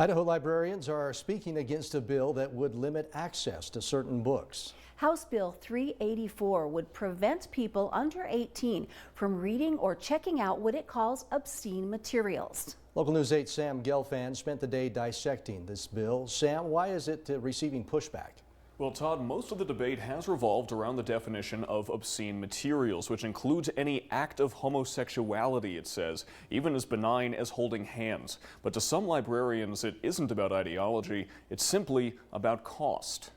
Idaho librarians are speaking against a bill that would limit access to certain books. House Bill 384 would prevent people under 18 from reading or checking out what it calls obscene materials. Local News 8 Sam Gelfand spent the day dissecting this bill. Sam, why is it receiving pushback? Well, Todd, most of the debate has revolved around the definition of obscene materials, which includes any act of homosexuality, it says, even as benign as holding hands. But to some librarians, it isn't about ideology, it's simply about cost.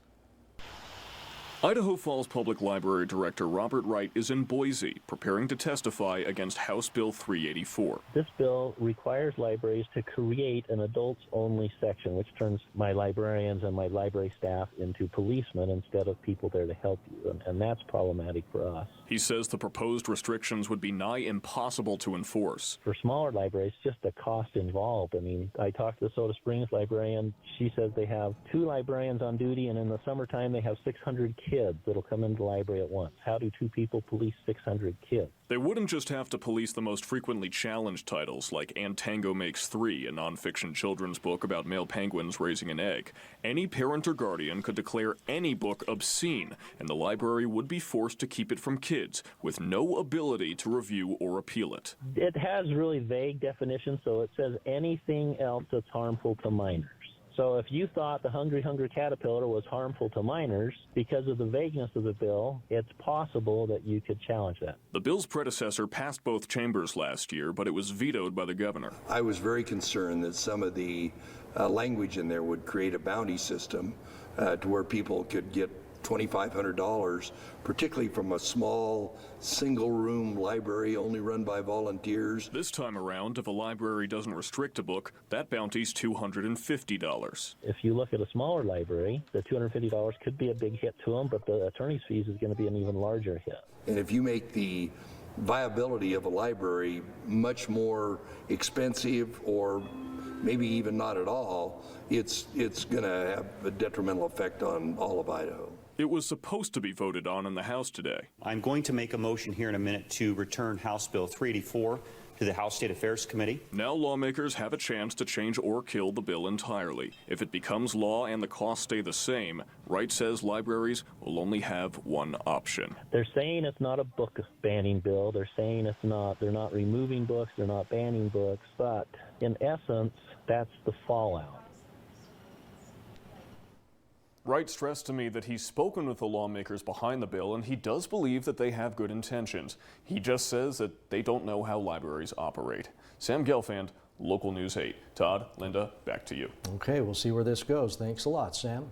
Idaho Falls Public Library Director Robert Wright is in Boise, preparing to testify against House Bill 384. This bill requires libraries to create an adults-only section, which turns my librarians and my library staff into policemen instead of people there to help you, and that's problematic for us. He says the proposed restrictions would be nigh impossible to enforce. For smaller libraries, just the cost involved. I mean, I talked to the Soda Springs librarian. She says they have 2 librarians on duty, and in the summertime they have 600 kids that'll come into the library at once. How do 2 people police 600 kids? They wouldn't just have to police the most frequently challenged titles like And Tango Makes 3, a nonfiction children's book about male penguins raising an egg. Any parent or guardian could declare any book obscene, and the library would be forced to keep it from kids, with no ability to review or appeal it. It has really vague definitions, so it says anything else that's harmful to minors. So if you thought the Hungry Caterpillar was harmful to minors, because of the vagueness of the bill, it's possible that you could challenge that. The bill's predecessor passed both chambers last year, but it was vetoed by the governor. I was very concerned that some of the language in there would create a bounty system to where people could get $2,500, particularly from a small single-room library only run by volunteers. This time around, if a library doesn't restrict a book, that bounty's $250. If you look at a smaller library, the $250 could be a big hit to them, but the attorney's fees is going to be an even larger hit. And if you make the viability of a library much more expensive, or maybe even not at all, it's going to have a detrimental effect on all of Idaho. It was supposed to be voted on in the House today. I'm going to make a motion here in a minute to return House Bill 384 to the House State Affairs Committee. Now lawmakers have a chance to change or kill the bill entirely. If it becomes law and the costs stay the same, Wright says libraries will only have one option. They're saying it's not a book banning bill. They're saying it's not. They're not removing books. They're not banning books. But in essence, that's the fallout. Wright stressed to me that he's spoken with the lawmakers behind the bill, and he does believe that they have good intentions. He just says that they don't know how libraries operate. Sam Gelfand, Local News 8. Todd, Linda, back to you. Okay, we'll see where this goes. Thanks a lot, Sam.